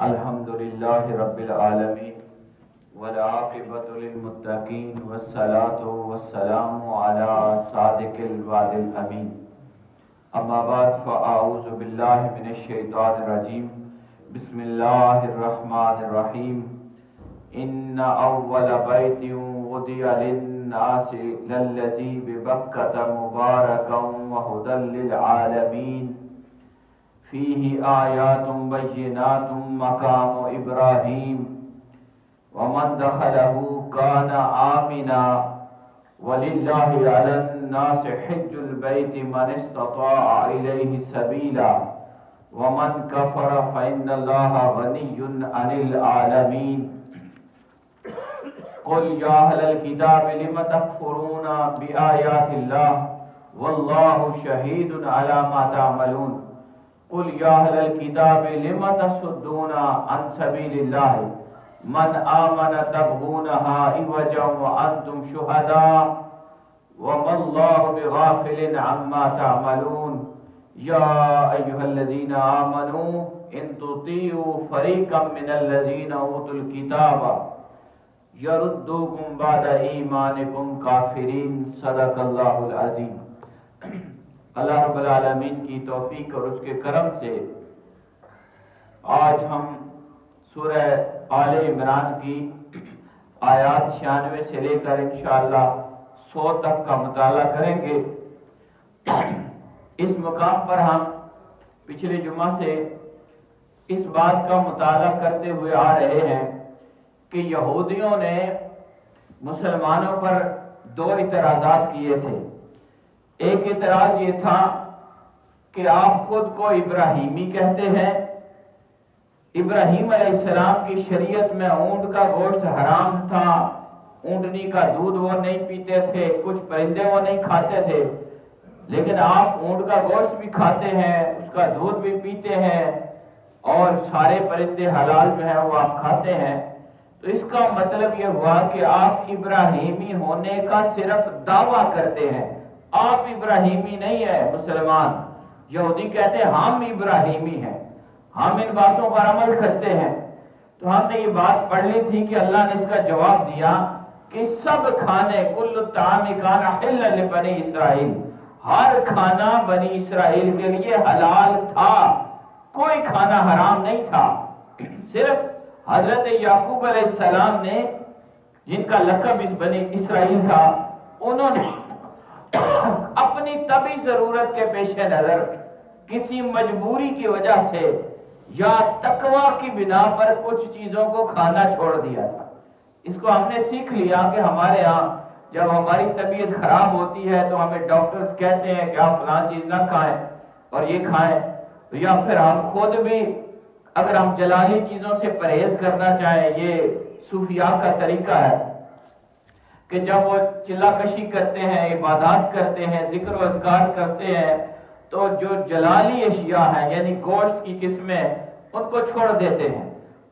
الحمد لله رب العالمين والعاقبة للمتقين والصلاة والسلام على صادق الوعد الأمين. أما بعد فأعوذ بالله من الشيطان الرجيم. بسم الله الرحمن الرحيم. إن أول بيت وضع للناس للذي ببكة مباركا وهدى للعالمين فيه آيات بينات مقام إبراهيم ومن دخله كان آمنا ولله على الناس حج البيت من استطاع إليه سبيلا ومن كفر فإن الله غني عن العالمين. قل يا أهل الكتاب لم تكفرون بآيات الله والله شهيد على ما تعملون. قل يا أهل الكتاب لم تصدون عن سبيل الله من آمن تبغونها عوجا وأنتم شهداء وما الله بغافل عما تعملون. يا أيها الذين آمنوا إن تطيعوا فريقا من الذين أوتوا الكتاب يردوكم بعد إيمانكم كافرين. صدق اللہ العظیم. اللہ رب العالمین کی توفیق اور اس کے کرم سے آج ہم سورہ آل عمران کی آیات 96 سے لے کر انشاءاللہ 100 تک کا مطالعہ کریں گے. اس مقام پر ہم پچھلے جمعہ سے اس بات کا مطالعہ کرتے ہوئے آ رہے ہیں کہ یہودیوں نے مسلمانوں پر 2 اعتراضات کیے تھے. ایک اعتراض یہ تھا کہ آپ خود کو ابراہیمی کہتے ہیں. ابراہیم علیہ السلام کی شریعت میں اونٹ کا گوشت حرام تھا، اونٹنی کا دودھ وہ نہیں پیتے تھے، کچھ پرندے وہ نہیں کھاتے تھے، لیکن آپ اونٹ کا گوشت بھی کھاتے ہیں، اس کا دودھ بھی پیتے ہیں اور سارے پرندے حلال جو ہیں وہ آپ کھاتے ہیں. تو اس کا مطلب یہ ہوا کہ آپ ابراہیمی ہونے کا صرف دعویٰ کرتے ہیں، آپ ابراہیمی نہیں ہے مسلمان. یہودی کہتے ہیں ہم ابراہیمی ہیں، ہم ان باتوں پر عمل کرتے ہیں. تو ہم نے یہ بات پڑھ لی تھی کہ اللہ نے اس کا جواب دیا کہ سب کھانے کل الطعام کان حلا لبنی اسرائیل، ہر کھانا بنی اسرائیل کے لیے حلال تھا، کوئی کھانا حرام نہیں تھا. صرف حضرت یعقوب علیہ السلام نے، جن کا لقب اس بنی اسرائیل تھا، انہوں نے اپنی طبعی ضرورت کے پیش نظر کسی مجبوری کی وجہ سے یا تقوی کی بنا پر کچھ چیزوں کو کھانا چھوڑ دیا تھا. اس کو ہم نے سیکھ لیا کہ ہمارے ہاں جب ہماری طبیعت خراب ہوتی ہے تو ہمیں ڈاکٹرز کہتے ہیں کہ آپ فلاں چیز نہ کھائیں اور یہ کھائیں، یا پھر ہم خود بھی اگر ہم جلالی چیزوں سے پرہیز کرنا چاہیں، یہ صوفیاء کا طریقہ ہے کہ جب وہ چلا کشی کرتے ہیں، عبادات کرتے ہیں، ذکر و اذکار کرتے ہیں، تو جو جلالی اشیاء ہیں یعنی گوشت کی قسمیں ان کو چھوڑ دیتے ہیں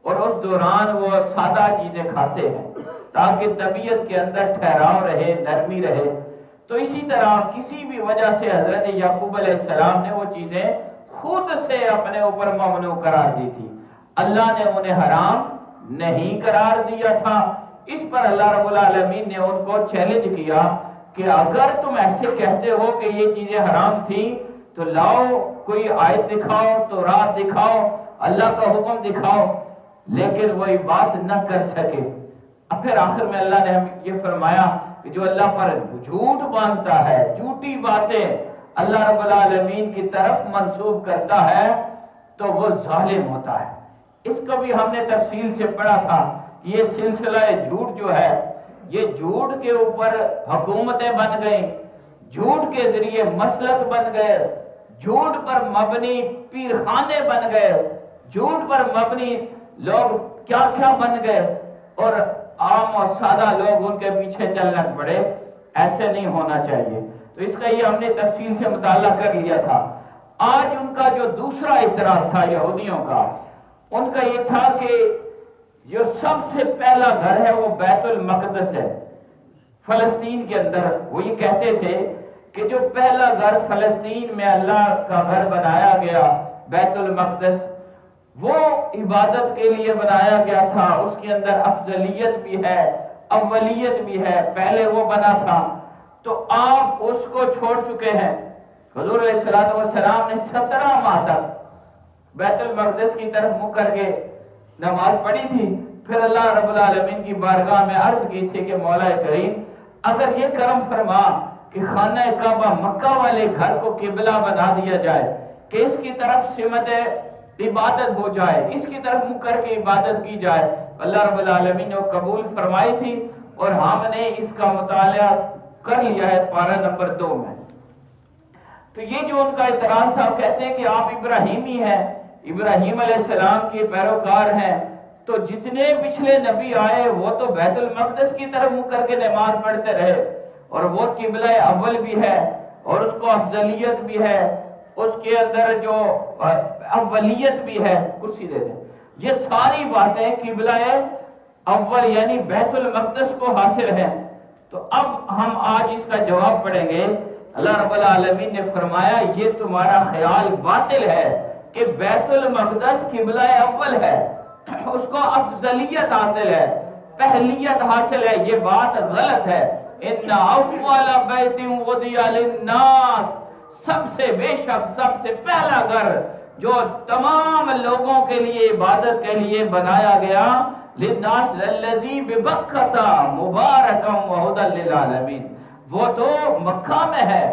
اور اس دوران وہ سادہ چیزیں کھاتے ہیں تاکہ طبیعت کے اندر ٹھہراؤ رہے، نرمی رہے. تو اسی طرح کسی بھی وجہ سے حضرت یعقوب علیہ السلام نے وہ چیزیں خود سے اپنے اوپر ممنوع قرار دی تھی. اللہ نے انہیں حرام نہیں قرار دیا تھا. اس پر اللہ رب العالمین نے ان کو چیلنج کیا کہ اگر تم ایسے کہتے ہو کہ یہ چیزیں حرام تھیں تو لاؤ کوئی آیت دکھاؤ، تورات دکھاؤ، اللہ کا حکم دکھاؤ. لیکن وہی بات نہ کر سکے. اب پھر آخر میں اللہ نے یہ فرمایا کہ جو اللہ پر جھوٹ باندھتا ہے، جھوٹی باتیں اللہ رب العالمین کی طرف منسوب کرتا ہے تو وہ ظالم ہوتا ہے. اس کو بھی ہم نے تفصیل سے پڑھا تھا. یہ سلسلہ جھوٹ جو ہے، یہ جھوٹ کے اوپر حکومتیں بن گئیں، جھوٹ کے ذریعے مسلک بن گئے، جھوٹ پر مبنی پیرخانے بن گئے، جھوٹ پر مبنی لوگ کیا کیا بن گئے اور عام اور سادہ لوگ ان کے پیچھے چلنا پڑے. ایسے نہیں ہونا چاہیے. تو اس کا یہ ہم نے تفصیل سے مطالعہ کر لیا تھا. آج ان کا جو دوسرا اعتراض تھا یہودیوں کا، ان کا یہ تھا کہ جو سب سے پہلا گھر ہے وہ بیت المقدس ہے فلسطین کے اندر. وہ یہ کہتے تھے کہ جو پہلا گھر فلسطین میں اللہ کا گھر بنایا گیا بیت المقدس، وہ عبادت کے لیے بنایا گیا تھا، اس کے اندر افضلیت بھی ہے، اولیت بھی ہے، پہلے وہ بنا تھا، تو آپ اس کو چھوڑ چکے ہیں۔ حضور علیہ السلام نے 17 ماہ تک بیت المقدس کی طرف منہ کر کے نماز پڑھی تھی، پھر اللہ رب العالمین کی بارگاہ میں عرض کی تھی کہ مولا کریم اگر یہ کرم فرما کہ خانہ کعبہ مکہ والے گھر کو قبلہ بنا دیا جائے، کہ اس کی طرف سمت عبادت ہو جائے، اس کی طرف منہ کر کے عبادت کی جائے، اللہ رب العالمین نے قبول فرمائی تھی، اور ہم نے اس کا مطالعہ کر لیا ہے پارہ نمبر 2 میں۔ تو یہ جو ان کا اعتراض تھا، وہ کہتے ہیں کہ آپ ابراہیمی ہیں، ابراہیم علیہ السلام کے پیروکار ہیں، تو جتنے پچھلے نبی آئے وہ تو بیت المقدس کی طرف منہ کر کے نماز پڑھتے رہے، اور وہ قبلہ اول بھی ہے، اور اس کو افضلیت بھی ہے، اس کے اندر جو اولیت بھی ہے، کرسی دے دیں، یہ ساری باتیں قبلہ اول یعنی بیت المقدس کو حاصل ہیں۔ تو اب ہم آج اس کا جواب پڑھیں گے۔ اللہ رب العالمین نے فرمایا یہ تمہارا خیال باطل ہے کہ بیت المقدس قبلہ اول ہے، اس کو افضلیت حاصل ہے، پہلیت حاصل ہے، یہ بات غلط ہے۔ ان اول بیت وضع للناس، سب سے بے شک سب سے پہلا گھر جو تمام لوگوں کے لیے عبادت کے لیے بنایا گیا، للناس الذی ببکۃ مبارکا وہدی للعالمین، وہ تو مکہ میں ہے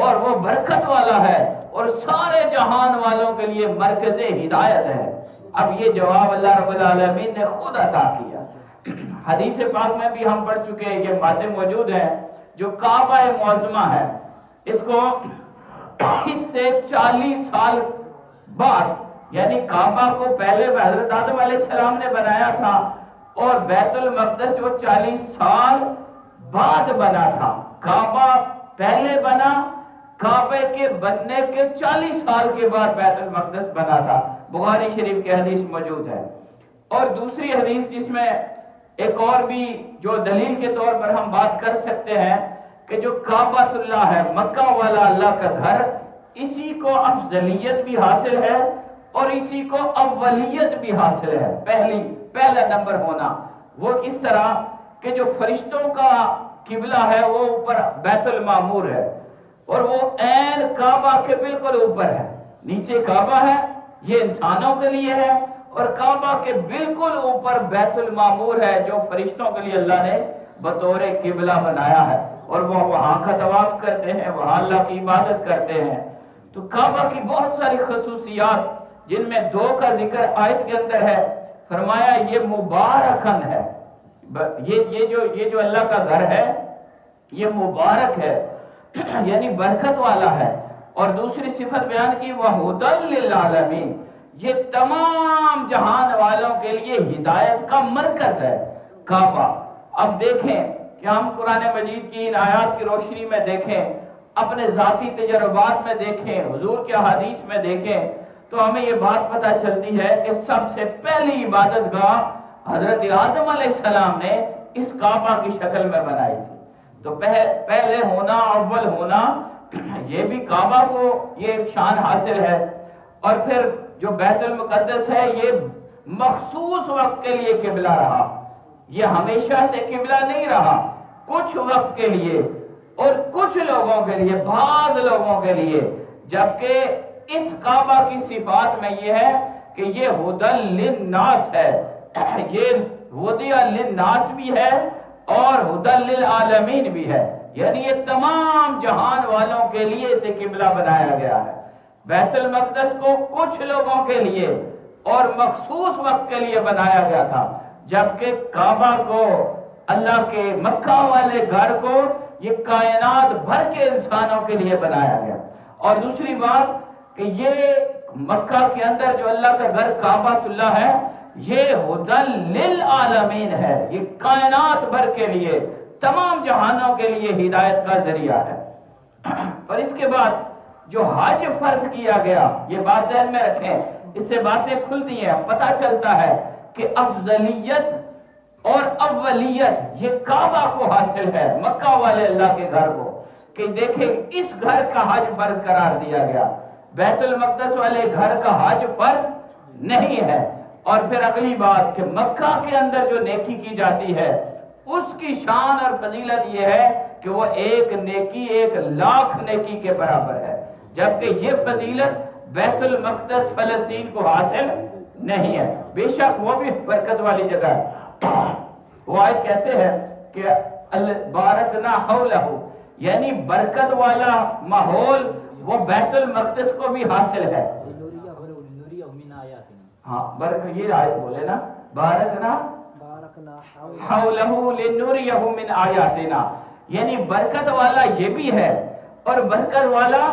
اور وہ برکت والا ہے اور سارے جہان والوں کے لیے مرکز ہدایت ہے۔ اب یہ جواب اللہ رب العالمین نے خود عطا کیا۔ حدیث پاک میں بھی ہم پڑھ چکے ہیں، یہ باتیں موجود ہیں، جو کعبہ معظمہ ہے، اس کو اس سے 40 سال بعد، یعنی کعبہ کو پہلے حضرت آدم علیہ السلام نے بنایا تھا، اور بیت المقدس جو 40 سال بعد بنا تھا۔ کعبہ پہلے بنا، کعبے کے بننے کے 40 سال کے بعد بیت المقدس بنا تھا، بخاری شریف کی حدیث موجود ہے۔ اور دوسری حدیث جس میں ایک اور بھی جو دلیل کے طور پر ہم بات کر سکتے ہیں کہ جو کعبہ اللہ ہے، مکہ والا اللہ کا گھر، اسی کو افضلیت بھی حاصل ہے اور اسی کو اولیت بھی حاصل ہے، پہلا نمبر ہونا۔ وہ کس طرح کہ جو فرشتوں کا قبلہ ہے وہ اوپر بیت المعمور ہے، اور وہ عین کعبہ کے بالکل اوپر ہے، نیچے کعبہ ہے، یہ انسانوں کے لیے ہے، اور کعبہ کے بالکل اوپر بیت المعمور ہے جو فرشتوں کے لیے اللہ نے بطور قبلہ بنایا ہے، اور وہ وہاں کا طواف کرتے ہیں، وہاں اللہ کی عبادت کرتے ہیں۔ تو کعبہ کی بہت ساری خصوصیات، جن میں 2 کا ذکر آیت کے اندر ہے، فرمایا یہ مبارکن ہے، یہ جو اللہ کا گھر ہے یہ مبارک ہے، یعنی برکت والا ہے۔ اور دوسری صفت بیان کی وَهُدًى لِّلْعَالَمِينَ، یہ تمام جہان والوں کے لیے ہدایت کا مرکز ہے کعبہ۔ اب دیکھیں کہ ہم قرآن مجید کی ان آیات کی روشنی میں دیکھیں، اپنے ذاتی تجربات میں دیکھیں، حضور کے حدیث میں دیکھیں، تو ہمیں یہ بات پتہ چلتی ہے کہ سب سے پہلی عبادت گاہ حضرت آدم علیہ السلام نے اس کعبہ کی شکل میں بنائی تھی۔ تو پہلے ہونا، اول ہونا، یہ بھی کعبہ کو یہ ایک شان حاصل ہے۔ اور پھر جو بیت المقدس ہے یہ مخصوص وقت کے لیے قبلہ رہا، یہ ہمیشہ سے قبلہ نہیں رہا، کچھ وقت کے لیے اور کچھ لوگوں کے لیے، بعض لوگوں کے لیے، جبکہ اس کعبہ کی صفات میں یہ ہے کہ یہ ہدی للناس ہے، یہ وضع للناس بھی ہے اور ہدی للعالمین بھی ہے، یعنی یہ تمام جہان والوں کے لیے اسے قبلہ بنایا گیا ہے۔ بیت المقدس کو کچھ لوگوں کے لیے اور مخصوص وقت کے لیے بنایا گیا تھا، جبکہ کعبہ کو، اللہ کے مکہ والے گھر کو، یہ کائنات بھر کے انسانوں کے لیے بنایا گیا۔ اور دوسری بات کہ یہ مکہ کے اندر جو اللہ کا گھر کعبہ اللہ ہے، یہ ہدی للعالمین ہے، یہ کائنات بھر کے لیے، تمام جہانوں کے لیے ہدایت کا ذریعہ ہے۔ اور اس کے بعد جو حج فرض کیا گیا، یہ بات ذہن میں رکھیں، اس سے باتیں کھلتی ہیں، پتہ چلتا ہے کہ افضلیت اور اولیت یہ کعبہ کو حاصل ہے، مکہ والے اللہ کے گھر کو، کہ دیکھیں اس گھر کا حج فرض قرار دیا گیا، بیت المقدس والے گھر کا حج فرض نہیں ہے۔ اور پھر اگلی بات کہ مکہ کے اندر جو نیکی کی جاتی ہے اس کی شان اور فضیلت یہ ہے کہ وہ ایک نیکی 1,00,000 نیکی کے برابر ہے، جبکہ یہ فضیلت بیت المقدس فلسطین کو حاصل نہیں ہے۔ بے شک وہ بھی برکت والی جگہ ہے۔ وہ آیت کیسے ہے کہ بارکنا حولہ، یعنی برکت والا ماحول وہ بیت المقدس کو بھی حاصل ہے۔ ہاں برکت، یہ آیت بولے نا، بارکنا حولہ لنریہ من آیاتنا، یعنی برکت والا یہ بھی ہے اور برکت والا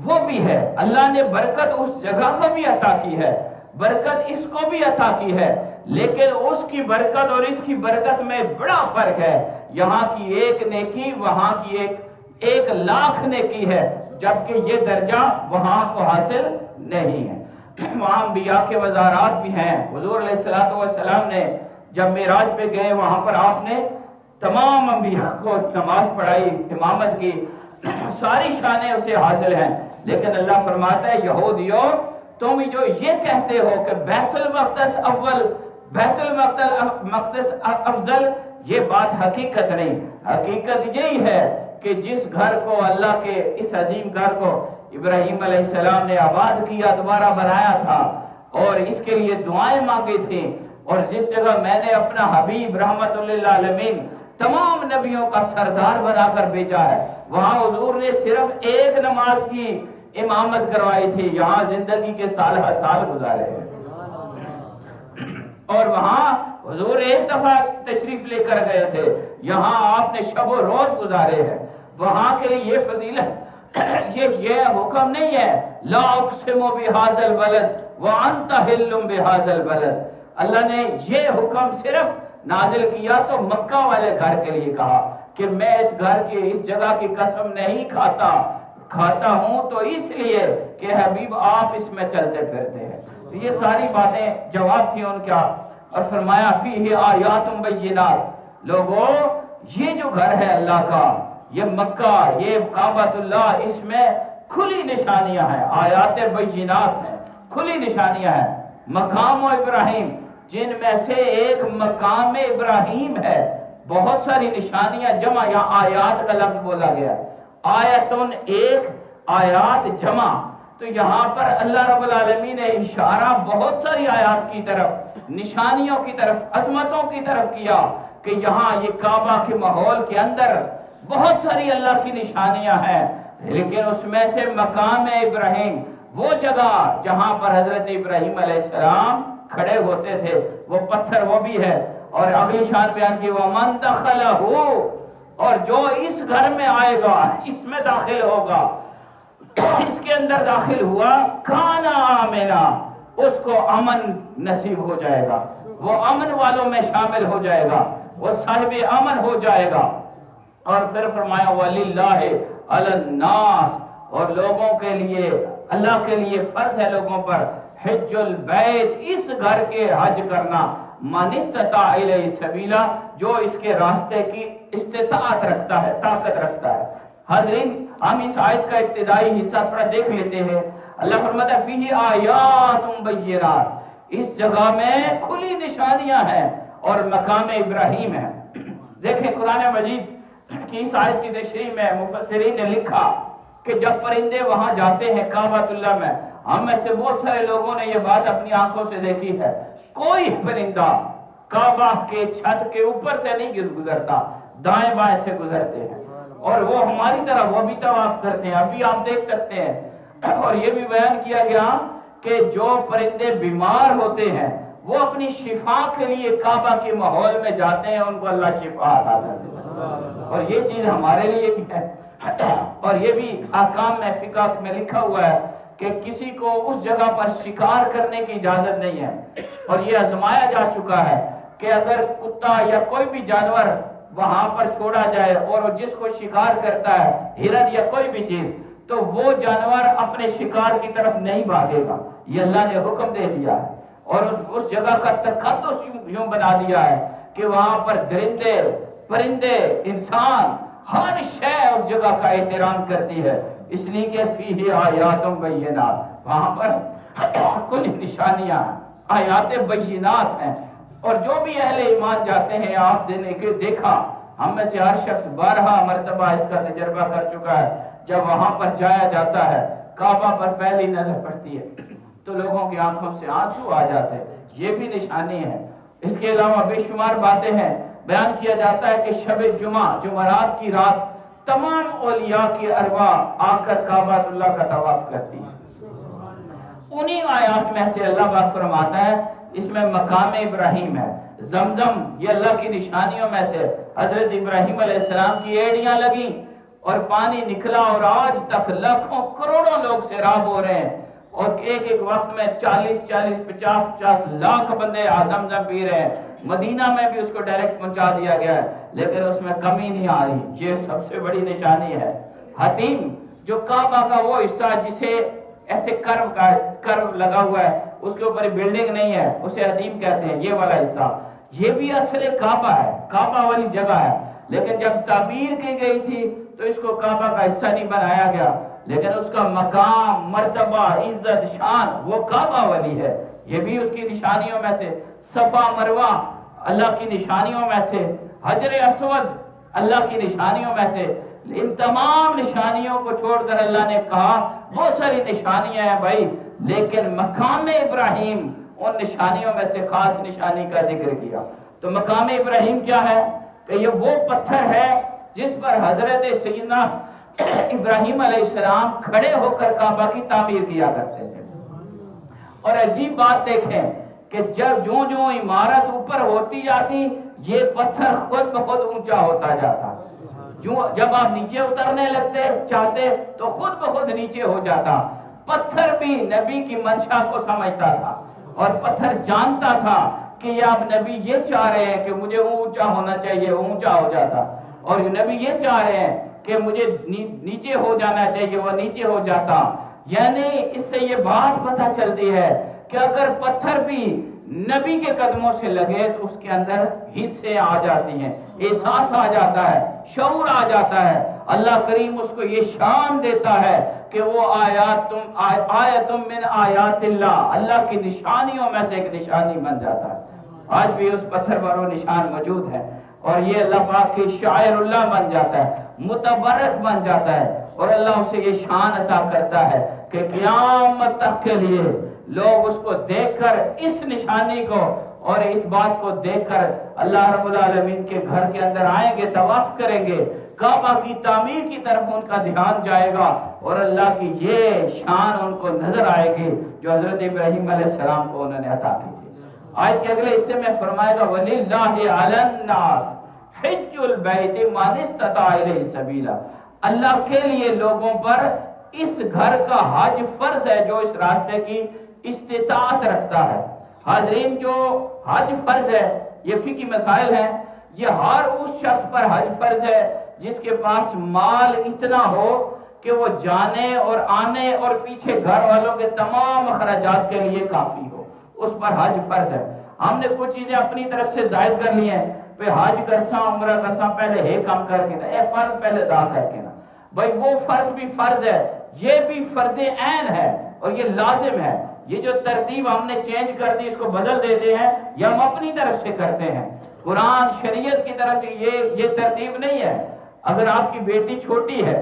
وہ بھی ہے۔ اللہ نے برکت اس جگہ کو بھی عطا کی ہے، برکت اس کو بھی عطا کی ہے، لیکن اس کی برکت اور اس کی برکت میں بڑا فرق ہے۔ یہاں کی ایک نیکی وہاں کی 1,00,000 نیکی ہے، جبکہ یہ درجہ وہاں کو حاصل نہیں ہے۔ وہاں انبیاء کے وزارات بھی ہیں۔ حضور علیہ السلام نے جب معراج پہ گئے وہاں پر آپ نے تمام انبیاء کو نماز پڑھائی، امامت کی، ساری شانیں اسے حاصل ہیں، لیکن اللہ فرماتا ہے یہودیوں تم جو یہ کہتے ہو کہ بیت المقدس اول، بیت المقدس افضل، یہ بات حقیقت نہیں۔ حقیقت یہی ہے کہ جس گھر کو اللہ کے اس عظیم گھر کو ابراہیم علیہ السلام نے آباد کیا، دوبارہ بنایا تھا اور اس کے لیے دعائیں مانگی تھیں، اور جس جگہ میں نے اپنا حبیب رحمت للعالمین تمام نبیوں کا سردار بنا کر بھیجا ہے، وہاں حضور نے صرف ایک نماز کی امامت کروائی تھی، یہاں زندگی کے سال گزارے ہیں۔ اور وہاں حضور ایک دفعہ تشریف لے کر گئے تھے، یہاں آپ نے شب و روز گزارے ہیں۔ وہاں کے لیے یہ فضیلت، یہ حکم نہیں ہے لا اقسم بہذا البلد وانت حل بہذا البلد، اللہ نے یہ حکم صرف نازل کیا تو مکہ والے گھر کے لیے کہا کہ میں اس گھر کی، اس جگہ کی قسم نہیں کھاتا ہوں تو اس لیے کہ حبیب آپ اس میں چلتے پھرتے ہیں۔ یہ ساری باتیں جواب تھی ان کا، اور فرمایا فیہ آیات بینات، لوگوں یہ جو گھر ہے اللہ کا، یہ مکہ، یہ کعبۃ اللہ، اس میں کھلی نشانیاں ہیں، آیات بینات ہیں، کھلی نشانیاں ہیں۔ مقام ابراہیم، جن میں سے ایک مقام ابراہیم ہے، بہت ساری نشانیاں جمع، یہاں آیات کا لفظ بولا گیا، آیتن ایک، آیات جمع، تو یہاں پر اللہ رب العالمین نے اشارہ بہت ساری آیات کی طرف، نشانیوں کی طرف، عظمتوں کی طرف کیا کہ یہاں یہ کعبہ کے ماحول کے اندر بہت ساری اللہ کی نشانیاں ہیں، لیکن اس میں سے مقام ابراہیم، وہ جگہ جہاں پر حضرت ابراہیم علیہ السلام کھڑے ہوتے تھے، وہ پتھر وہ بھی ہے۔ اور اگلی شان بیان کی وَمَن دَخَلَهُ، اور جو اس گھر میں آئے گا، اس میں داخل ہوگا، اس کے اندر داخل ہوا، کَانَ آمِنًا، اس کو امن نصیب ہو جائے گا، وہ امن والوں میں شامل ہو جائے گا، وہ صاحب امن ہو جائے گا۔ اور پھر فرمایا وَلِلَّهِ عَلَى النَّاسِ، اور لوگوں کے لیے، اللہ کے لیے فرض ہے لوگوں پر، حج البیت، اس گھر کے حج کرنا، من استطاع الیہ سبیلا، جو اس کے راستے کی استطاعت رکھتا ہے، طاقت رکھتا ہے۔ حاضرین، ہم اس آیت کا ابتدائی حصہ تھوڑا دیکھ لیتے ہیں۔ اللہ فرماتا ہے فیہ آیات بینات، اس جگہ میں کھلی نشانیاں ہیں اور مقام ابراہیم ہے۔ دیکھیں قرآن مجید کی اس آیت کی تشریح میں مفسرین نے لکھا کہ جب پرندے وہاں جاتے ہیں کعبۃ اللہ میں، ہم میں سے بہت سارے لوگوں نے یہ بات اپنی آنکھوں سے دیکھی ہے، کوئی پرندہ کعبہ کے چھت کے اوپر سے نہیں گزرتا، دائیں بائیں سے گزرتے ہیں، اور وہ ہماری طرح وہ بھی طواف کرتے ہیں، ابھی آپ دیکھ سکتے ہیں۔ اور یہ بھی بیان کیا گیا کہ جو پرندے بیمار ہوتے ہیں وہ اپنی شفا کے لیے کعبہ کے ماحول میں جاتے ہیں، ان کو اللہ شفا عطا کرتے ہیں، اور یہ چیز ہمارے لیے بھی ہے۔ اور یہ بھی احکام میں، فقہ میں لکھا ہوا ہے کہ کسی کو اس جگہ پر شکار کرنے کی اجازت نہیں ہے، اور یہ آزمایا جا چکا ہے کہ اگر کتا یا کوئی بھی جانور وہاں پر چھوڑا جائے اور جس کو شکار کرتا ہے، ہرن یا کوئی بھی چیز، تو وہ جانور اپنے شکار کی طرف نہیں بھاگے گا، یہ اللہ نے حکم دے دیا ہے۔ اور اس جگہ کا تقدس یوں بنا دیا ہے کہ وہاں پر درندے، پرندے، انسان، ہر شے اس جگہ کا احترام کرتی ہے، اس لیے کہ فیہ آیات بینات، وہاں پر کل نشانیاں ہیں۔ آیات بینات ہیں، اور جو بھی اہل ایمان جاتے ہیں آپ نے دیکھا، ہم میں سے ہر شخص 12 مرتبہ اس کا تجربہ کر چکا ہے، جب وہاں پر جایا جاتا ہے، کعبہ پر پہلی نظر پڑتی ہے تو لوگوں کی آنکھوں سے آنسو آ جاتے ہیں، یہ بھی نشانی ہے۔ اس کے علاوہ بے شمار باتیں ہیں، بیان کیا جاتا ہے کہ شب جمعہ، جمعرات کی رات، تمام اولیاء کی ارواح آ کر کعبہ اللہ کا طواف کرتی ہیں۔ انہی آیات میں سے اللہ پاک فرماتا ہے، اس میں مقام ابراہیم ہے، زمزم، یہ اللہ کی نشانیوں میں سے حضرت ابراہیم علیہ السلام کی ایڑیاں لگیں اور پانی نکلا، اور آج تک لاکھوں کروڑوں لوگ سیراب ہو رہے ہیں، اور ایک ایک وقت میں 50 لاکھ بندے زمزم پی رہے ہیں۔ مدینہ میں بھی اس کو ڈائریکٹ پہنچا دیا گیا ہے، لیکن اس میں کمی نہیں آ رہی۔ یہ سب سے بڑی نشانی ہے۔ حتیم، جو کعبہ کا وہ حصہ جسے ایسے کرو لگا ہوا ہے، اس کے اوپر بلڈنگ نہیں ہے، اسے حتیم کہتے ہیں، یہ والا حصہ، یہ بھی اصل کعبہ ہے، کعبہ والی جگہ ہے، لیکن جب تعبیر کی گئی تھی تو اس کو کعبہ کا حصہ نہیں بنایا گیا، لیکن اس کا مقام، مرتبہ، عزت، شان وہ کعبہ والی ہے۔ یہ بھی اس کی نشانیوں میں سے۔ صفا مروہ اللہ کی نشانیوں میں سے، حجر اسود اللہ کی نشانیوں میں سے۔ ان تمام نشانیوں کو چھوڑ کر اللہ نے کہا بہت ساری نشانیاں ہیں بھائی، لیکن مقام ابراہیم ان نشانیوں میں سے خاص نشانی کا ذکر کیا۔ تو مقام ابراہیم کیا ہے؟ کہ یہ وہ پتھر ہے جس پر حضرت سیدنا ابراہیم علیہ السلام کھڑے ہو کر کعبہ کی تعمیر کیا کرتے تھے۔ اور عجیب بات دیکھیں کہ جب جو عمارت اوپر ہوتی جاتی، یہ پتھر خود بخود اونچا ہوتا جاتا، جب آپ نیچے اترنے لگتے چاہتے تو خود بخود نیچے ہو جاتا۔ پتھر بھی نبی کی منشا کو سمجھتا تھا، اور پتھر جانتا تھا کہ یہ آپ نبی یہ چاہ رہے ہیں کہ مجھے اونچا ہونا چاہیے، اونچا ہو جاتا، اور نبی یہ چاہ رہے ہیں کہ مجھے نیچے ہو جانا چاہیے، وہ نیچے ہو جاتا۔ یعنی اس سے یہ بات پتہ چلتی ہے کہ اگر پتھر بھی نبی کے قدموں سے لگے تو اس کے اندر حصے آ جاتی ہیں، احساس آ جاتا ہے، شعور آ جاتا ہے۔ اللہ کریم اس کو یہ شان دیتا ہے کہ وہ آیتم من آیات اللہ کی نشانیوں میں سے ایک نشانی بن جاتا ہے۔ آج بھی اس پتھر پر وہ نشان موجود ہے، اور یہ اللہ پاک کی شاعر اللہ بن جاتا ہے، متبرک بن جاتا ہے، اور اللہ اسے یہ شان عطا کرتا ہے کہ قیامت تک کے لیے لوگ اس کو دیکھ کر، اس نشانی کو اور اس بات کو دیکھ کر اللہ رب العالمین کے گھر کے اندر آئیں گے، طواف کریں گے، کعبہ کی تعمیر کی طرف ان کا دھیان جائے گا، اور اللہ کی یہ شان ان کو نظر آئے گی جو حضرت ابراہیم علیہ السلام کو انہوں نے عطا کی تھی۔ آیت کے اگلے حصے میں فرمائے گا وَلِلَّهِ عَلَى النَّاسِ حِجُّ الْبَيْتِ مَنِ اسْتَطَاعَ إِلَيْهِ سَبِيلًا، اللہ کے لیے لوگوں پر اس گھر کا حج فرض ہے جو اس راستے کی استطاعت رکھتا ہے۔ حاضرین، جو حج فرض ہے، یہ فقہی مسائل ہیں، یہ ہر اس شخص پر حج فرض ہے جس کے پاس مال اتنا ہو کہ وہ جانے اور آنے اور پیچھے گھر والوں کے تمام اخراجات کے لیے کافی ہو، اس پر حج فرض ہے۔ ہم نے کچھ چیزیں اپنی طرف سے زائد کر لی ہیں، پہ حج کرساں، عمرہ کرساں، پہلے ہے کام کر کے نا، اے فرض پہلے ادا کر کے نا، بھائی وہ فرض بھی فرض ہے، یہ بھی فرض عین ہے اور یہ لازم ہے۔ یہ جو ترتیب ہم نے چینج کر دی، اس کو بدل دیتے ہیں، یہ ہم اپنی طرف سے کرتے ہیں، قرآن شریعت کی طرف سے یہ ترتیب نہیں ہے۔ اگر آپ کی بیٹی چھوٹی ہے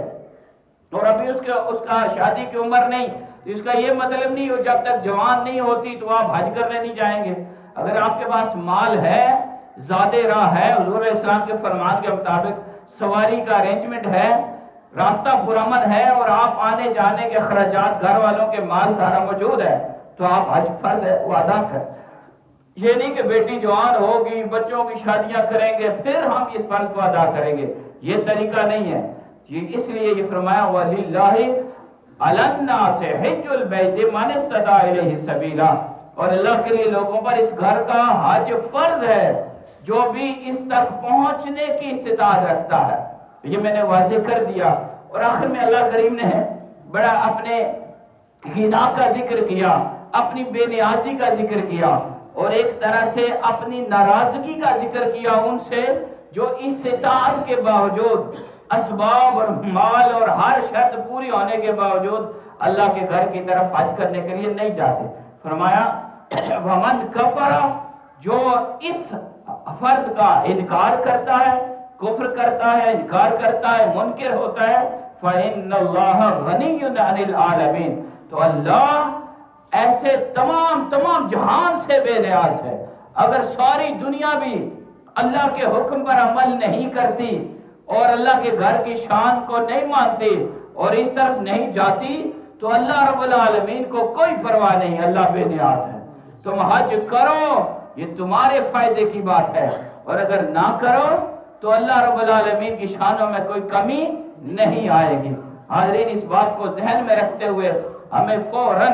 اور ابھی اس کا شادی کی عمر نہیں، تو اس کا یہ مطلب نہیں ہو جب تک جوان نہیں ہوتی تو آپ حج کرنے نہیں جائیں گے۔ اگر آپ کے پاس مال ہے، زیادہ راہ ہے، حضور علیہ السلام کے فرمان کے مطابق سواری کا ارینجمنٹ ہے، راستہ پرامن ہے، اور آپ آنے جانے کے اخراجات، گھر والوں کے مال سارا موجود ہے، تو آپ حج فرض ہے وہ ادا کریں۔ یہ نہیں کہ بیٹی جوان ہوگی، بچوں کی شادیاں کریں گے، پھر ہم اس فرض کو ادا کریں گے، یہ طریقہ نہیں ہے۔ اس لیے یہ فرمایا وَلِلَّهِ عَلَى النَّاسِ حِجُّ الْبَيْتِ مَنِ اسْتَطَاعَ إِلَيْهِ سَبِيلًا، اور اللہ کے لیے لوگوں پر اس گھر کا حج فرض ہے جو بھی اس تک پہنچنے کی استطاعت رکھتا ہے۔ یہ میں نے واضح کر دیا، اور آخر میں اللہ کریم نے بڑا اپنے غنا کا ذکر کیا، اپنی بے نیازی کا ذکر کیا، اور ایک طرح سے اپنی ناراضگی کا ذکر کیا ان سے جو استطاعت کے باوجود، اسباب اور مال اور ہر شرط پوری ہونے کے باوجود اللہ کے گھر کی طرف حج کرنے کے لیے نہیں جاتے۔ فرمایا ومن کفر، جو اس فرض کا انکار کرتا ہے، کفر کرتا ہے، انکار کرتا ہے، منکر ہوتا ہے، فإن اللہ غنی عن العالمین، تو اللہ ایسے تمام جہان سے بے نیاز ہے۔ اگر ساری دنیا بھی اللہ کے حکم پر عمل نہیں کرتی اور اللہ کے گھر کی شان کو نہیں مانتی اور اس طرف نہیں جاتی تو اللہ رب العالمین کو کوئی پرواہ نہیں، اللہ بے نیاز ہے۔ تم حج کرو، یہ تمہارے فائدے کی بات ہے، اور اگر نہ کرو تو اللہ رب العالمین کی شانوں میں کوئی کمی نہیں آئے گی۔ حاضرین، اس بات کو ذہن میں رکھتے ہوئے ہمیں فوراً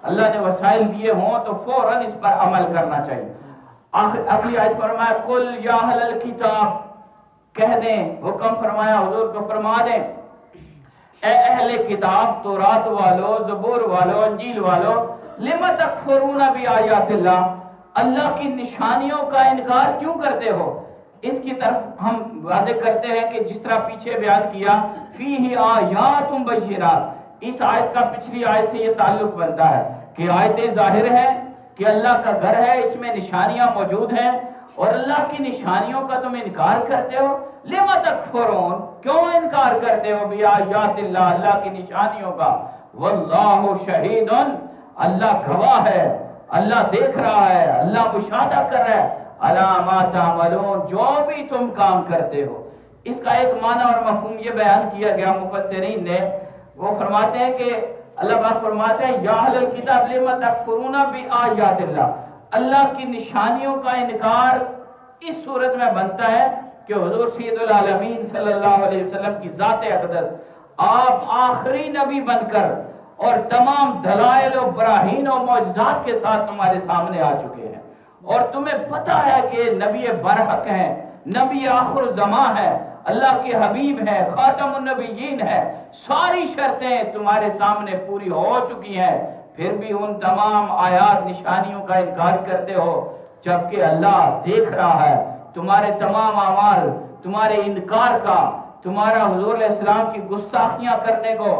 اللہ نے وسائل دیے ہوں تو فوراً اس پر عمل کرنا چاہیے۔ اگلی آیت فرمایا کل یا اہل الکتاب، کہہ دیں، حکم فرمایا حضور کو فرما دیں، اے اہل کتاب، تورات والو، زبور والو، انجیل والو، لما تکفرون بآیات اللہ، اللہ کی نشانیوں کا انکار کیوں کرتے ہو؟ اس کی طرف ہم واضح کرتے ہیں کہ جس طرح پیچھے بیان کیا فیہ آیات بینات، اس آیت کا پچھلی آیت سے یہ تعلق بنتا ہے کہ آیتیں ظاہر ہیں کہ اللہ کا گھر ہے، اس میں نشانیاں موجود ہیں، اور اللہ کی نشانیوں کا تم انکار کرتے ہو۔ لما تکفرون، کیوں انکار کرتے ہو بآیات اللہ، اللہ کی نشانیوں کا؟ واللہ شہید، اللہ گواہ ہے، اللہ دیکھ رہا ہے، اللہ مشاہدہ کر رہا ہے، علی ما تعملون، جو بھی تم کام کرتے ہو۔ اس کا ایک معنی اور مفہوم یہ بیان کیا گیا مفسرین نے، وہ فرماتے ہیں کہ اللہ پاک فرماتے ہیں یا اہل الکتاب لما تکفرون بآیات اللہ، اللہ کی نشانیوں کا انکار اس صورت میں بنتا ہے کہ حضور سید العالمین صلی اللہ علیہ وسلم کی ذات اقدس، آپ آخری نبی بن کر اور تمام دلائل و براہین و معجزات کے ساتھ تمہارے سامنے آ چکے ہیں، اور تمہیں پتہ ہے کہ نبی برحق ہیں، نبی آخر الزمان ہے، اللہ کے حبیب ہے، خاتم النبیین ہے، ساری شرطیں تمہارے سامنے پوری ہو چکی ہیں، پھر بھی ان تمام آیات نشانیوں کا انکار کرتے ہو، جبکہ اللہ دیکھ رہا ہے تمہارے تمام اعمال، تمہارے انکار کا، تمہارا حضور علیہ السلام کی گستاخیاں کرنے کو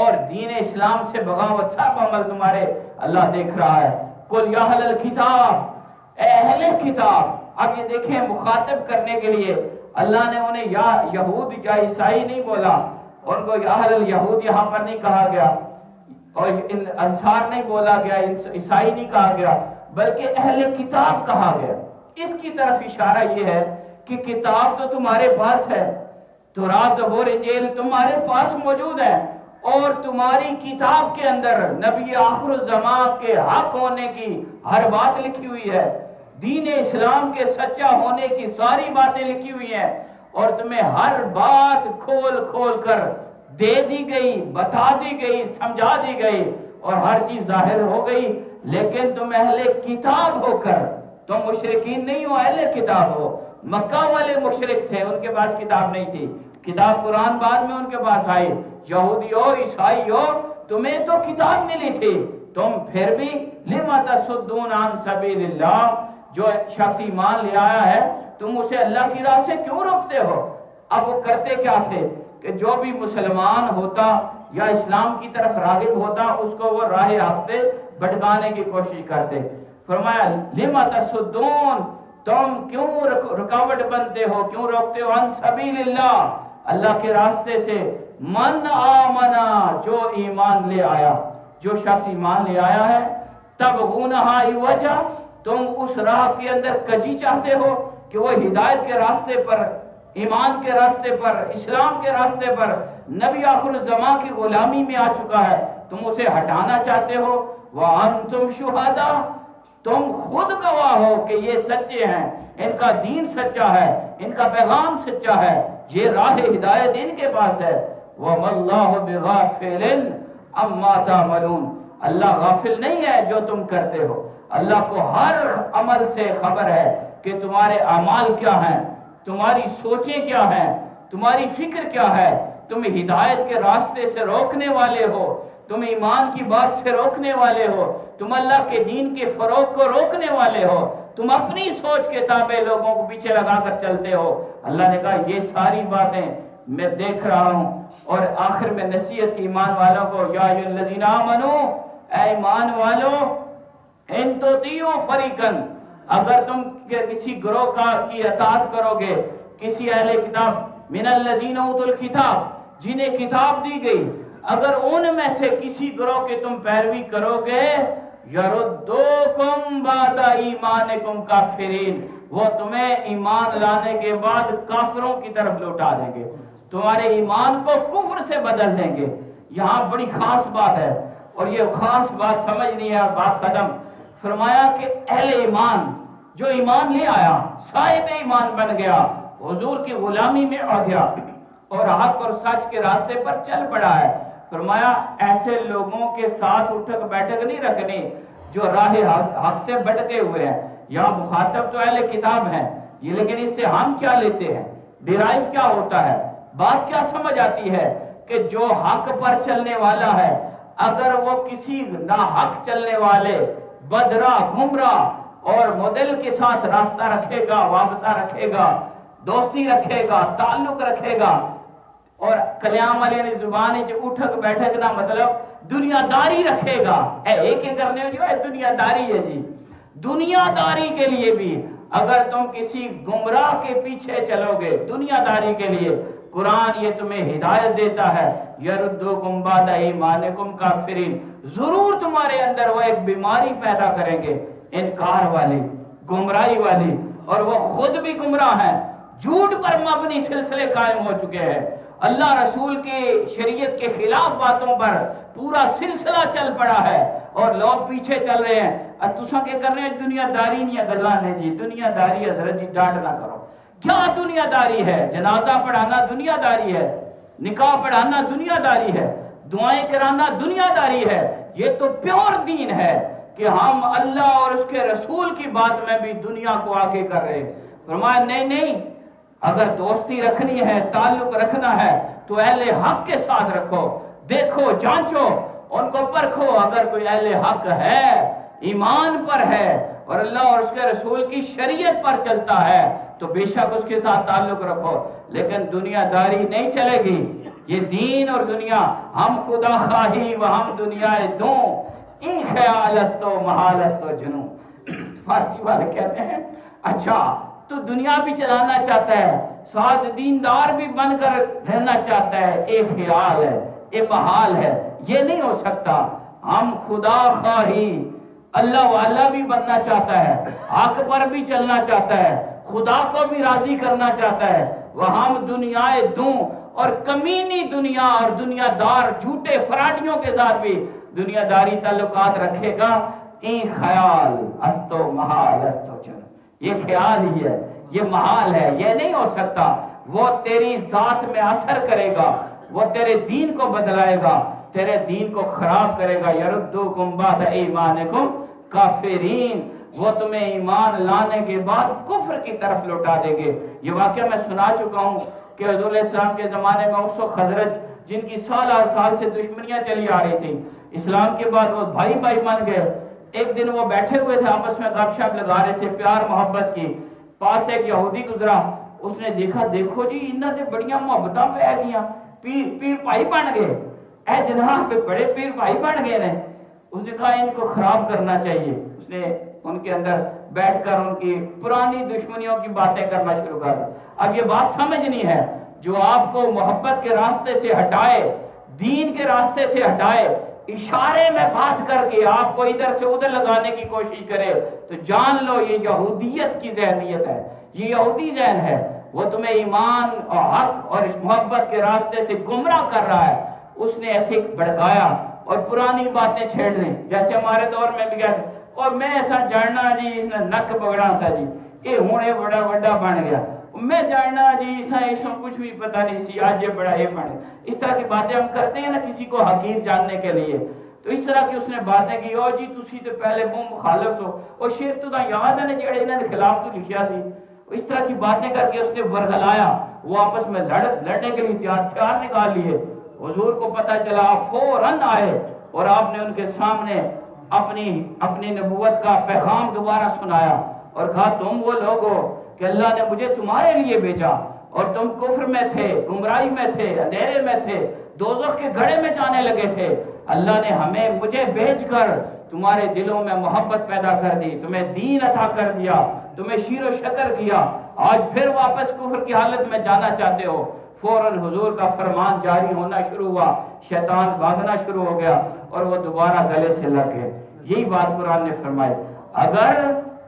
اور دین اسلام سے بغاوت، سب عمل تمہارے اللہ دیکھ رہا ہے۔ قل یا اہل الکتاب، اے اہل کتاب، اب یہ دیکھیں مخاطب کرنے کے لیے اللہ نے انہیں یا یہود یا عیسائی نہیں بولا، ان کو یا اہل الیہود یہاں پر نہیں کہا گیا، اور انصار نہیں بولا گیا، عیسائی نہیں کہا گیا، بلکہ اہل کتاب کہا گیا۔ اس کی طرف اشارہ یہ ہے کہ کتاب تو تمہارے پاس ہے، تورات، زبور، انجیل تمہارے پاس موجود ہے، اور تمہاری کتاب کے اندر نبی آخر الزمان کے حق ہونے کی ہر بات لکھی ہوئی ہے، دین اسلام کے سچا ہونے کی ساری باتیں لکھی ہوئی ہیں، اور تمہیں ہر بات کھول کھول کر دے دی گئی، بتا دی گئی، سمجھا دی گئی، اور ہر چیز ظاہر ہو گئی۔ لیکن تم اہل کتاب ہو کر، تم مشرکین نہیں ہو، اہل کتاب ہو۔ مکہ والے مشرک تھے، ان کے پاس کتاب نہیں تھی، کتاب قرآن بعد میں ان کے پاس آئی۔ یہودی ہو، عیسائی ہو، تمہیں تو کتاب ملی تھی، تم پھر بھی لما تصدون عن سبیل اللہ، جو شخص ایمان لے آیا ہے تم اسے اللہ کی راہ سے کیوں روکتے ہو؟ اب وہ کرتے کیا تھے کہ جو بھی مسلمان ہوتا یا اسلام کی طرف راغب ہوتا اس کو وہ راہ حق سے بھٹکانے کی کوشش کرتے۔ فرمایا لما تصدون، تم کیوں رکاوٹ بنتے ہو، کیوں روکتے ہو، عن سبیل اللہ، اللہ کے راستے سے، من آمنا، جو ایمان لے آیا، جو شخص ایمان لے آیا ہے، تبغونہا عوجا، تم اس راہ کے اندر کجی چاہتے ہو کہ وہ ہدایت کے راستے پر، ایمان کے راستے پر، اسلام کے راستے پر، نبی آخر الزمان کی غلامی میں آ چکا ہے، تم اسے ہٹانا چاہتے ہو۔ وَأَنْتُمْ شُهَدَاء، تم خود گواہ ہو کہ یہ سچے ہیں، ان کا دین سچا ہے، ان کا پیغام سچا ہے، یہ راہ ہدایت ان کے پاس ہے۔ وَمَا اللَّهُ بِغَافِلٍ عَمَّا تَعْمَلُونَ، اللہ غافل نہیں ہے جو تم کرتے ہو، اللہ کو ہر عمل سے خبر ہے کہ تمہارے اعمال کیا ہیں، تمہاری سوچیں کیا ہیں، تمہاری فکر کیا ہے، تم ہدایت کے راستے سے روکنے والے ہو، تم ایمان کی بات سے روکنے والے ہو، تم اللہ کے دین کے فروغ کو روکنے والے ہو، تم اپنی سوچ کے تابع لوگوں کو پیچھے لگا کر چلتے ہو۔ اللہ نے کہا یہ ساری باتیں میں دیکھ رہا ہوں، اور آخر میں نصیحت کی ایمان والوں کو، یا ایھا الذین آمنو، اے ایمان والو، ان تطیعوا فریقن، اگر تم کسی گروہ کی اطاعت کرو گے، کسی اہل کتاب من الذین اوتوا الکتاب، جنہیں کتاب دی گئی، اگر ان میں سے کسی گروہ کی تم پیروی کرو گے، یردوکم بعد ایمانکم کافرین، وہ تمہیں ایمان لانے کے بعد کافروں کی طرف لوٹا دیں گے، تمہارے ایمان کو کفر سے بدل دیں گے۔ یہاں بڑی خاص بات ہے، اور یہ خاص بات سمجھنی ہے اور بات ختم۔ فرمایا کہ اہل ایمان جو ایمان لے آیا، صاحب ایمان بن گیا، حضور کی غلامی میں آ گیا اور حق اور سچ کے راستے پر چل پڑا ہے، فرمایا ایسے لوگوں کے ساتھ اٹھک بیٹھک نہیں رکھنی جو راہ حق سے بھٹکے ہوئے ہیں۔ یہاں مخاطب تو اہل کتاب ہیں، یہ لیکن اس سے ہم کیا لیتے ہیں، ڈیرائیو کیا ہوتا ہے، بات کیا سمجھ آتی ہے کہ جو حق پر چلنے والا ہے، اگر وہ کسی ناحق چلنے والے بدراہ گمراہ اور مدل کے ساتھ راستہ رکھے گا، وابطہ رکھے گا، دوستی رکھے گا، تعلق رکھے گا، اور کلیام علیہ نے زبانی جو اٹھک بیٹھک نہ مطلب دنیا داری رکھے گا، ایک ہی کرنے جو ہے دنیا داری ہے جی، دنیا داری کے لیے بھی اگر تم کسی گمراہ کے پیچھے چلو گے دنیا داری کے لیے، قرآن یہ تمہیں ہدایت دیتا ہے، یردوکم بعد ایمانکم کافرین، ضرور تمہارے اندر وہ ایک بیماری پیدا کریں گے، انکار والی، گمراہی والی، اور وہ خود بھی گمراہ ہیں، جھوٹ پر مبنی سلسلے قائم ہو چکے ہیں، اللہ رسول کی شریعت کے خلاف باتوں پر پورا سلسلہ چل پڑا ہے اور لوگ پیچھے چل رہے ہیں۔ تساں کے کر رہے ہیں دنیا داری نہیں گلانے جی، دنیا داری حضرت جی ڈانٹ نہ کرو، کیا دنیا داری ہے؟ جنازہ پڑھانا دنیا داری ہے، نکاح پڑھانا دنیا داری ہے، دعائیں کرانا دنیا داری ہے، یہ تو پیور دین ہے کہ ہم اللہ اور اس کے رسول کی بات میں بھی دنیا کو آگے کر رہے ہیں۔ فرمایا نہیں، اگر دوستی رکھنی ہے، تعلق رکھنا ہے تو اہل حق کے ساتھ رکھو، دیکھو جانچو ان کو پرکھو، اگر کوئی اہل حق ہے، ایمان پر ہے اور اللہ اور اس کے رسول کی شریعت پر چلتا ہے تو بے شک اس کے ساتھ تعلق رکھو، لیکن دنیا داری نہیں چلے گی۔ یہ دین اور دنیا، ہم خدا خواہی و ہم دنیا دوں، این خیال است و محال است و جنوں، فارسی والے کہتے ہیں اچھا تو دنیا بھی چلانا چاہتا ہے، ساتھ دیندار بھی بن کر رہنا چاہتا ہے، ایک خیال ہے، ایک محال ہے، یہ نہیں ہو سکتا۔ ہم خدا خواہی، اللہ والا بھی بننا چاہتا ہے، حق پر بھی چلنا چاہتا ہے، خدا کو بھی راضی کرنا چاہتا ہے، وہ ہم دنیا دوں، اور کمینی دنیا اور دنیا دار جھوٹے فراڈیوں کے ساتھ بھی دنیا داری تعلقات رکھے گا، این خیال است و محال است و جنوں، یہ خیال ہی ہے، یہ محال ہے، یہ نہیں ہو سکتا، وہ تیری ذات میں اثر کرے گا، وہ تیرے دین کو بدلائے گا، تیرے دین کو خراب کرے گا۔ یردوکم بعد ایمانکم کافرین، وہ تمہیں ایمان لانے کے بعد کفر کی طرف لوٹا دیں گے۔ یہ واقعہ میں سنا چکا ہوں کہ حضور علیہ السلام کے زمانے میں اوس و خزرج جن کی سال سے دشمنیاں چلی آ رہی تھیں، اسلام کے بعد وہ بھائی بن گئے۔ ایک دن وہ بیٹھے ہوئے تھے، آپس میں گپ شپ لگا رہے تھے پیار محبت کی، پاس ایک یہودی گزرا، اس نے دیکھا دیکھو جی انہاں تے بڑیاں محبتاں پہ گیاں، پیر بھائی بن گئے، اے جناب پہ بڑے پیر بھائی بن گئے نے۔ اس نے کہا ان کو خراب کرنا چاہیے، اس نے ان کے اندر بیٹھ کر ان کی پرانی دشمنیوں کی باتیں کرنا شروع کر دی۔ اب یہ بات سمجھنی ہے، جو آپ کو محبت کے راستے سے ہٹائے، دین کے راستے سے ہٹائے، اشارے میں بات کر کے آپ کو ادھر سے ادھر لگانے کی کوشش کرے تو جان لو یہ یہودیت کی ذہنیت ہے، یہ یہودی ذہن ہے، وہ تمہیں ایمان اور حق اور محبت کے راستے سے گمراہ کر رہا ہے۔ اس نے ایسے بڑکایا اور پرانی باتیں چھیڑ دیں، جیسے ہمارے دور میں بھی کہتے اور میں ایسا جاننا جی اس نے نک بگڑا سا جی، یہ ہونے بڑا بڑا بن گیا، میں جاننا جی اس میں کچھ بھی پتہ نہیں سی، آج یہ بڑا یہ بن گیا۔ اس طرح کی باتیں ہم کرتے ہیں نا کسی کو حقیر جاننے کے لیے، تو اس طرح کی اس نے باتیں کی، او جی تسی تو پہلے وہ مخالف ہو، اور شیر تو یاد ہے نا جڑے انہوں نے خلاف تو لکھیا سی، اس طرح کی باتیں کر کے اس نے ورگلایا، وہ آپس میں لڑنے کے لیے ہتھیار نکال لیے۔ حضور کو پتہ چلا، فوراً آئے اور آپ نے ان کے سامنے اپنی نبوت کا پیغام دوبارہ سنایا اور کہا تم وہ لوگ ہو کہ اللہ نے مجھے تمہارے لیے بھیجا اور تم کفر میں تھے، گمراہی میں تھے، اندھیرے میں تھے، دوزخ کے گڑھے میں جانے لگے تھے، اللہ نے مجھے بھیج کر تمہارے دلوں میں محبت پیدا کر دی، تمہیں دین عطا کر دیا، تمہیں شیر و شکر کیا، آج پھر واپس کفر کی حالت میں جانا چاہتے ہو۔ فوراً حضور کا فرمان جاری ہونا شروع ہوا، شیطان بھاگنا شروع ہو گیا اور وہ دوبارہ گلے سے لگ گئے۔ یہی بات قرآن نے فرمائی، اگر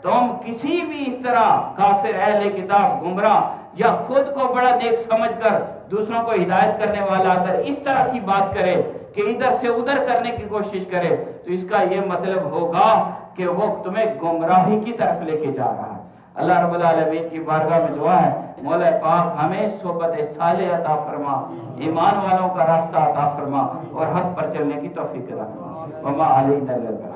تم کسی بھی اس طرح کافر اہل کتاب گمراہ یا خود کو بڑا نیک سمجھ کر دوسروں کو ہدایت کرنے والا اگر اس طرح کی بات کرے کہ ادھر سے ادھر کرنے کی کوشش کرے، تو اس کا یہ مطلب ہوگا کہ وہ تمہیں گمراہی کی طرف لے کے جا رہا ہے۔ اللہ رب العالمین کی بارگاہ میں دعا ہے، مولا پاک ہمیں صحبت صالح عطا فرما، ایمان والوں کا راستہ عطا فرما اور حق پر چلنے کی توفیق عطا فرما۔ وما علینا الا البلاغ۔